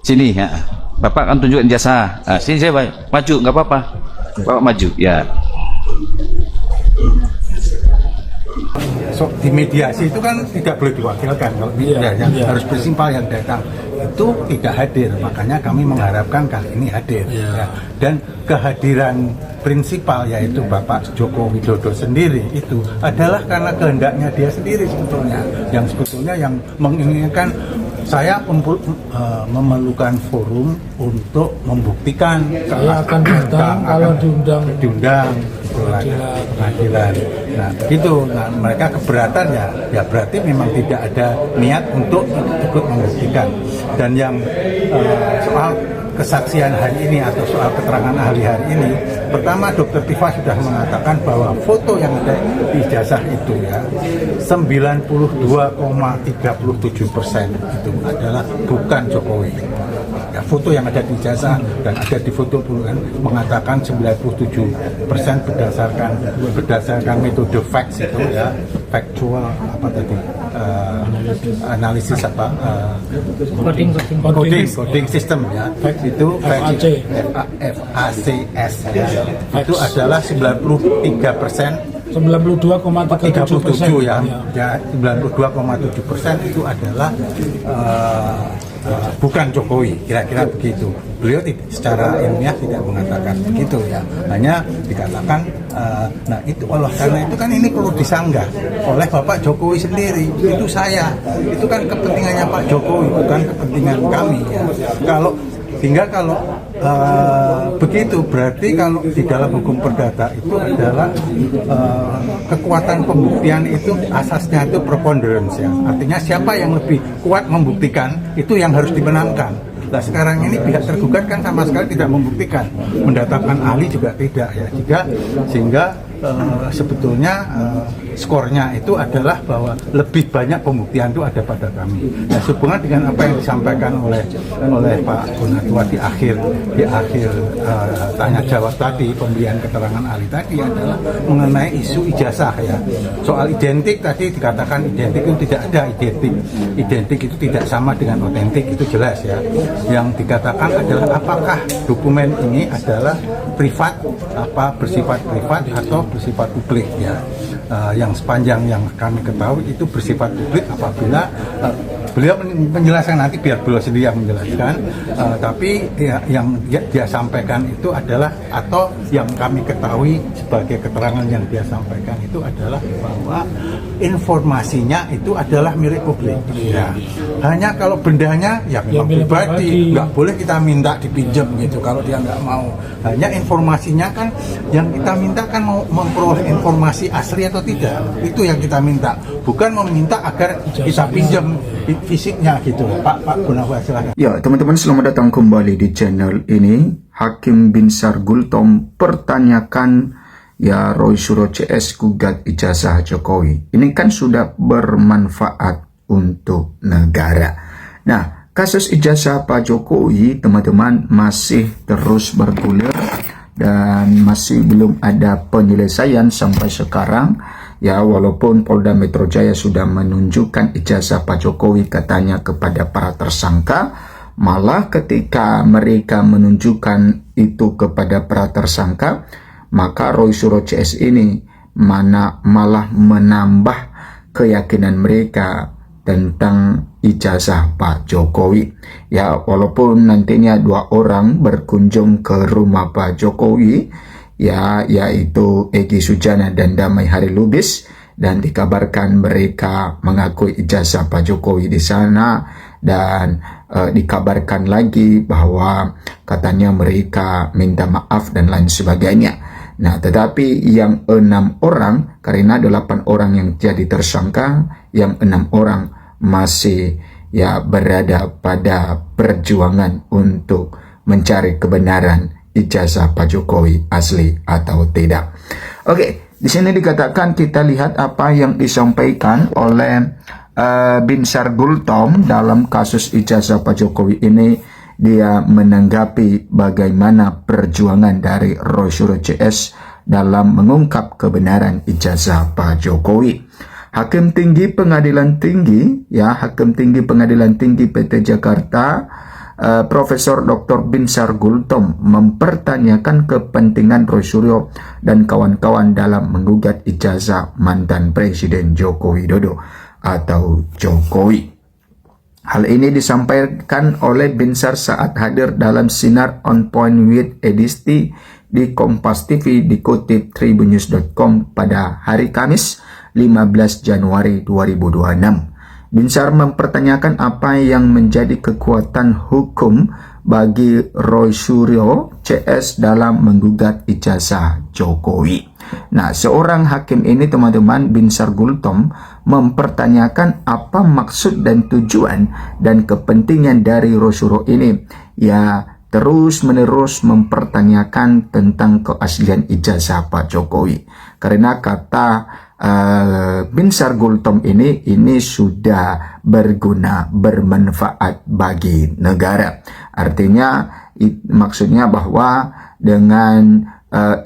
Sini ya. Bapak akan tunjukkan ijazah. Sini saya maju, nggak apa-apa. Bapak maju ya. So, di mediasi itu kan tidak boleh diwakilkan, kalau harus prinsipal yang datang itu tidak hadir, makanya kami mengharapkan kali ini hadir ya. Dan kehadiran prinsipal yaitu Bapak Joko Widodo sendiri itu adalah karena kehendaknya dia sendiri sebetulnya, yang menginginkan saya memerlukan forum untuk membuktikan saya akan datang kalau diundang pengadilan. Nah, gitu. Nah, mereka keberatan ya berarti memang tidak ada niat untuk ikut membuktikan. Dan yang soal kesaksian hari ini atau soal keterangan ahli hari ini, pertama Dr. Tifa sudah mengatakan bahwa foto yang ada di ijazah itu ya 92,37% itu adalah bukan Jokowi. Ya, foto yang ada di ijazah dan ada di foto kan mengatakan 97% berdasarkan metode facts itu ya, factual apa tadi analisis apa coding system ya, itu FACS ya. Itu adalah 92,37% ya 92,7% itu adalah bukan Jokowi, kira-kira begitu. Beliau secara ilmiah tidak mengatakan begitu ya, hanya dikatakan nah itu karena itu kan ini perlu disanggah oleh Bapak Jokowi sendiri. Itu itu kan kepentingannya Pak Jokowi, bukan kepentingan kami ya. Kalau begitu berarti kalau di dalam hukum perdata itu adalah kekuatan pembuktian itu asasnya itu preponderance ya. Artinya siapa yang lebih kuat membuktikan itu yang harus dimenangkan. Nah sekarang ini pihak tergugat kan sama sekali tidak membuktikan, mendatangkan ahli juga tidak ya, sehingga sebetulnya skornya itu adalah bahwa lebih banyak pembuktian itu ada pada kami. Nah, sehubungan dengan apa yang disampaikan oleh Pak Gunatua di akhir tanya jawab tadi, pemberian keterangan ahli tadi adalah mengenai isu ijazah ya. Soal identik tadi dikatakan identik itu tidak ada identik itu tidak sama dengan otentik, itu jelas ya. Yang dikatakan adalah apakah dokumen ini adalah privat, bersifat privat atau bersifat publik ya. Yang sepanjang yang kami ketahui itu bersifat publik apabila beliau menjelaskan, nanti biar beliau sendiri yang menjelaskan, tapi ya, yang dia sampaikan itu adalah, atau yang kami ketahui sebagai keterangan yang dia sampaikan itu adalah bahwa informasinya itu adalah milik publik ya. Hanya kalau bendanya ya memang pribadi, nggak boleh kita minta dipinjam gitu kalau dia nggak mau. Hanya informasinya kan yang kita minta kan mau memperoleh informasi asli atau tidak, itu yang kita minta, bukan meminta agar kita pinjam fisiknya gitu. Pak Gunawan silakan. Ya teman-teman, selamat datang kembali di channel ini. Hakim Binsar Gultom pertanyakan ya Roy Suryo CS gugat ijazah Jokowi. Ini kan sudah bermanfaat untuk negara. Nah, kasus ijazah Pak Jokowi teman-teman masih terus bergulir dan masih belum ada penyelesaian sampai sekarang. Ya, walaupun Polda Metro Jaya sudah menunjukkan ijazah Pak Jokowi katanya kepada para tersangka, malah ketika mereka menunjukkan itu kepada para tersangka, maka Roy Suryo CS ini malah menambah keyakinan mereka tentang ijazah Pak Jokowi. Ya, walaupun nantinya 2 orang berkunjung ke rumah Pak Jokowi, ya, yaitu Egy Sujana dan Damai Hari Lubis, dan dikabarkan mereka mengakui ijazah Pak Jokowi di sana, dan dikabarkan lagi bahwa katanya mereka minta maaf dan lain sebagainya. Nah, tetapi yang 6 orang, karena 8 orang yang jadi tersangka, yang 6 orang masih ya berada pada perjuangan untuk mencari kebenaran ijazah Pak Jokowi asli atau tidak. Oke, di sini dikatakan, kita lihat apa yang disampaikan oleh Binsar Gultom dalam kasus ijazah Pak Jokowi ini. Dia menanggapi bagaimana perjuangan dari Roy Suryo CS dalam mengungkap kebenaran ijazah Pak Jokowi. Hakim Tinggi Pengadilan Tinggi, ya, Hakim Tinggi Pengadilan Tinggi PT Jakarta Profesor Dr. Binsar Gultom mempertanyakan kepentingan Roy Suryo dan kawan-kawan dalam menggugat ijazah mantan Presiden Joko Widodo atau Jokowi. Hal ini disampaikan oleh Binsar saat hadir dalam Sinar On Point with Edisti di Kompas TV, dikutip tribunnews.com pada hari Kamis 15 Januari 2026. Binsar mempertanyakan apa yang menjadi kekuatan hukum bagi Roy Suryo CS dalam menggugat ijazah Jokowi. Nah, seorang hakim ini teman-teman, Binsar Gultom, mempertanyakan apa maksud dan tujuan dan kepentingan dari Roy Suryo ini. Ya, terus-menerus mempertanyakan tentang keaslian ijazah Pak Jokowi. Karena kata Binsar Gultom ini sudah berguna, bermanfaat bagi negara. Artinya maksudnya bahwa dengan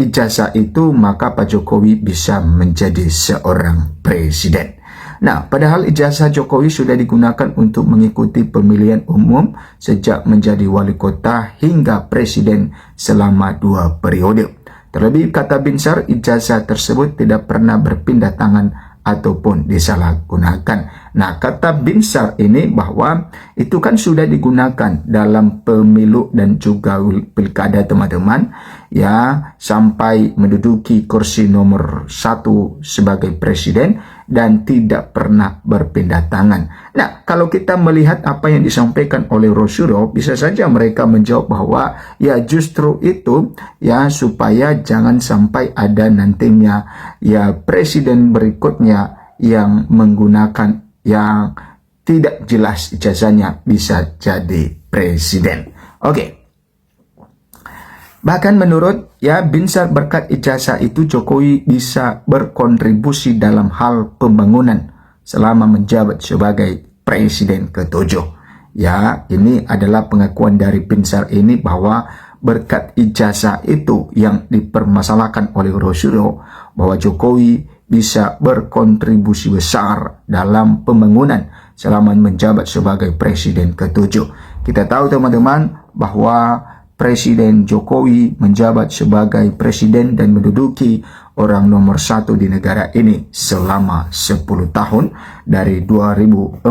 ijazah itu maka Pak Jokowi bisa menjadi seorang presiden. Nah, padahal ijazah Jokowi sudah digunakan untuk mengikuti pemilihan umum sejak menjadi wali kota hingga presiden selama 2 periode. Terlebih, kata Binsar, ijazah tersebut tidak pernah berpindah tangan ataupun disalahgunakan. Nah, kata Binsar ini bahwa itu kan sudah digunakan dalam pemilu dan juga pilkada teman-teman, ya, sampai menduduki kursi nomor 1 sebagai presiden dan tidak pernah berpindah tangan. Nah, kalau kita melihat apa yang disampaikan oleh Roy Suryo, bisa saja mereka menjawab bahwa ya justru itu ya supaya jangan sampai ada nantinya ya presiden berikutnya yang menggunakan yang tidak jelas ijazahnya bisa jadi presiden. Oke. Bahkan menurut ya Binsar, berkat ijazah itu Jokowi bisa berkontribusi dalam hal pembangunan selama menjabat sebagai presiden ke-7. Ya, ini adalah pengakuan dari Binsar ini bahwa berkat ijazah itu yang dipermasalahkan oleh Roy Suryo bahwa Jokowi bisa berkontribusi besar dalam pembangunan selama menjabat sebagai presiden ke-7. Kita tahu teman-teman bahwa Presiden Jokowi menjabat sebagai presiden dan menduduki orang nomor 1 di negara ini selama 10 tahun dari 2014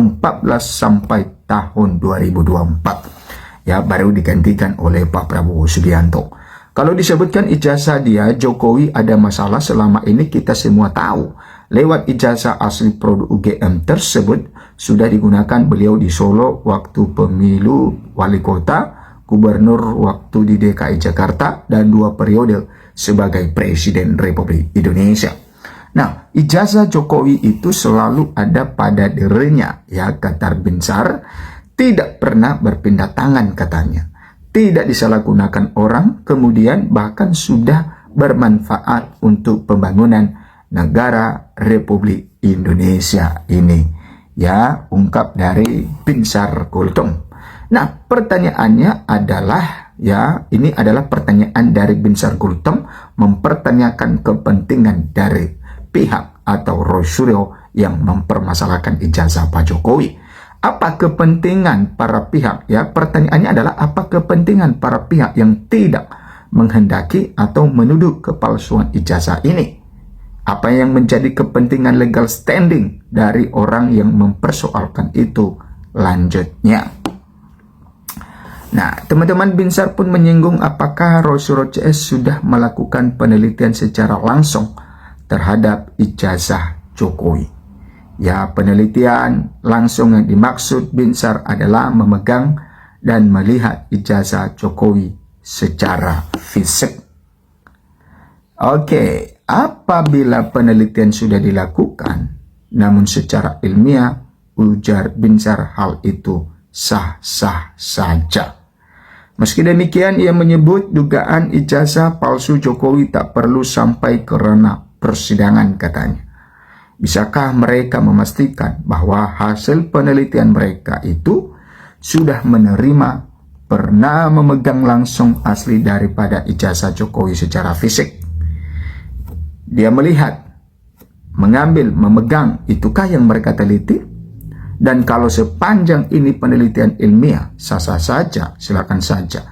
sampai tahun 2024. Ya, baru digantikan oleh Pak Prabowo Subianto. Kalau disebutkan ijazah dia, Jokowi ada masalah selama ini kita semua tahu. Lewat ijazah asli produk UGM tersebut sudah digunakan beliau di Solo waktu pemilu wali kota, gubernur waktu di DKI Jakarta, dan 2 periode sebagai Presiden Republik Indonesia. Nah, ijazah Jokowi itu selalu ada pada dirinya, ya, kata Binsar, tidak pernah berpindah tangan katanya. Tidak disalahgunakan orang, kemudian bahkan sudah bermanfaat untuk pembangunan negara Republik Indonesia ini. Ya, ungkap dari Binsar Gultom. Nah, pertanyaannya adalah, ya, ini adalah pertanyaan dari Binsar Gultom mempertanyakan kepentingan dari pihak atau Roy Suryo yang mempermasalahkan ijazah Pak Jokowi. Apa kepentingan para pihak? Ya, pertanyaannya adalah apa kepentingan para pihak yang tidak menghendaki atau menuduh kepalsuan ijazah ini? Apa yang menjadi kepentingan legal standing dari orang yang mempersoalkan itu lanjutnya? Nah, teman-teman, Binsar pun menyinggung apakah Roy Suryo CS sudah melakukan penelitian secara langsung terhadap ijazah Jokowi. Ya, penelitian langsung yang dimaksud Binsar adalah memegang dan melihat ijazah Jokowi secara fisik. Oke, apabila penelitian sudah dilakukan, namun secara ilmiah, ujar Binsar, hal itu sah-sah saja. Meski demikian, ia menyebut dugaan ijazah palsu Jokowi tak perlu sampai ke ranah persidangan, katanya. Bisakah mereka memastikan bahwa hasil penelitian mereka itu sudah menerima, pernah memegang langsung asli daripada ijazah Jokowi secara fisik? Dia melihat, mengambil, memegang, itukah yang mereka teliti? Dan kalau sepanjang ini penelitian ilmiah, sah-sah saja, silakan saja.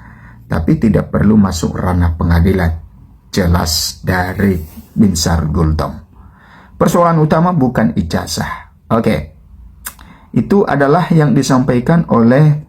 Tapi tidak perlu masuk ranah pengadilan. Jelas dari Binsar Gultom. Persoalan utama bukan ijazah. Oke. Itu adalah yang disampaikan oleh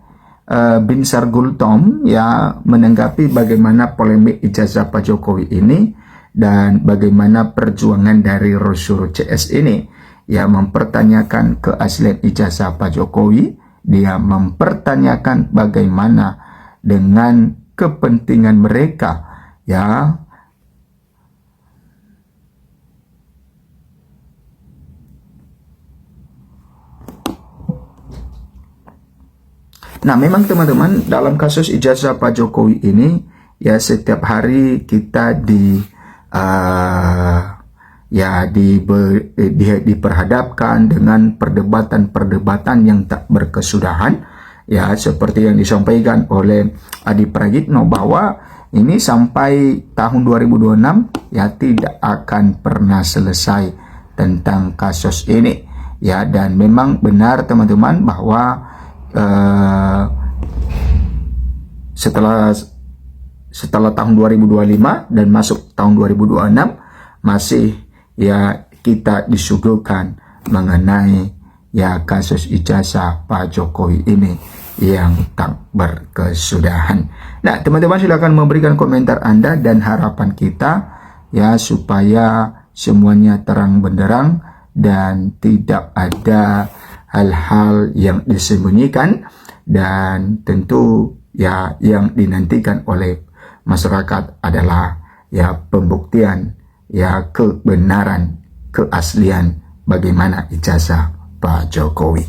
Binsar Gultom ya, menanggapi bagaimana polemik ijazah Pak Jokowi ini dan bagaimana perjuangan dari Rosyuro CS ini ya, mempertanyakan keaslian ijazah Pak Jokowi. Dia mempertanyakan bagaimana dengan kepentingan mereka ya. Nah, memang teman-teman, dalam kasus ijazah Pak Jokowi ini ya, setiap hari kita diperhadapkan dengan perdebatan-perdebatan yang tak berkesudahan ya, seperti yang disampaikan oleh Adi Prayitno bahwa ini sampai tahun 2026 ya tidak akan pernah selesai tentang kasus ini ya. Dan memang benar teman-teman bahwa setelah tahun 2025 dan masuk tahun 2026 masih ya kita disuguhkan mengenai ya kasus ijazah Pak Jokowi ini yang tak berkesudahan. Nah, teman-teman silakan memberikan komentar Anda dan harapan kita ya, supaya semuanya terang benderang dan tidak ada hal-hal yang disembunyikan, dan tentu ya yang dinantikan oleh masyarakat adalah ya pembuktian ya kebenaran, keaslian bagaimana ijazah Pak Jokowi.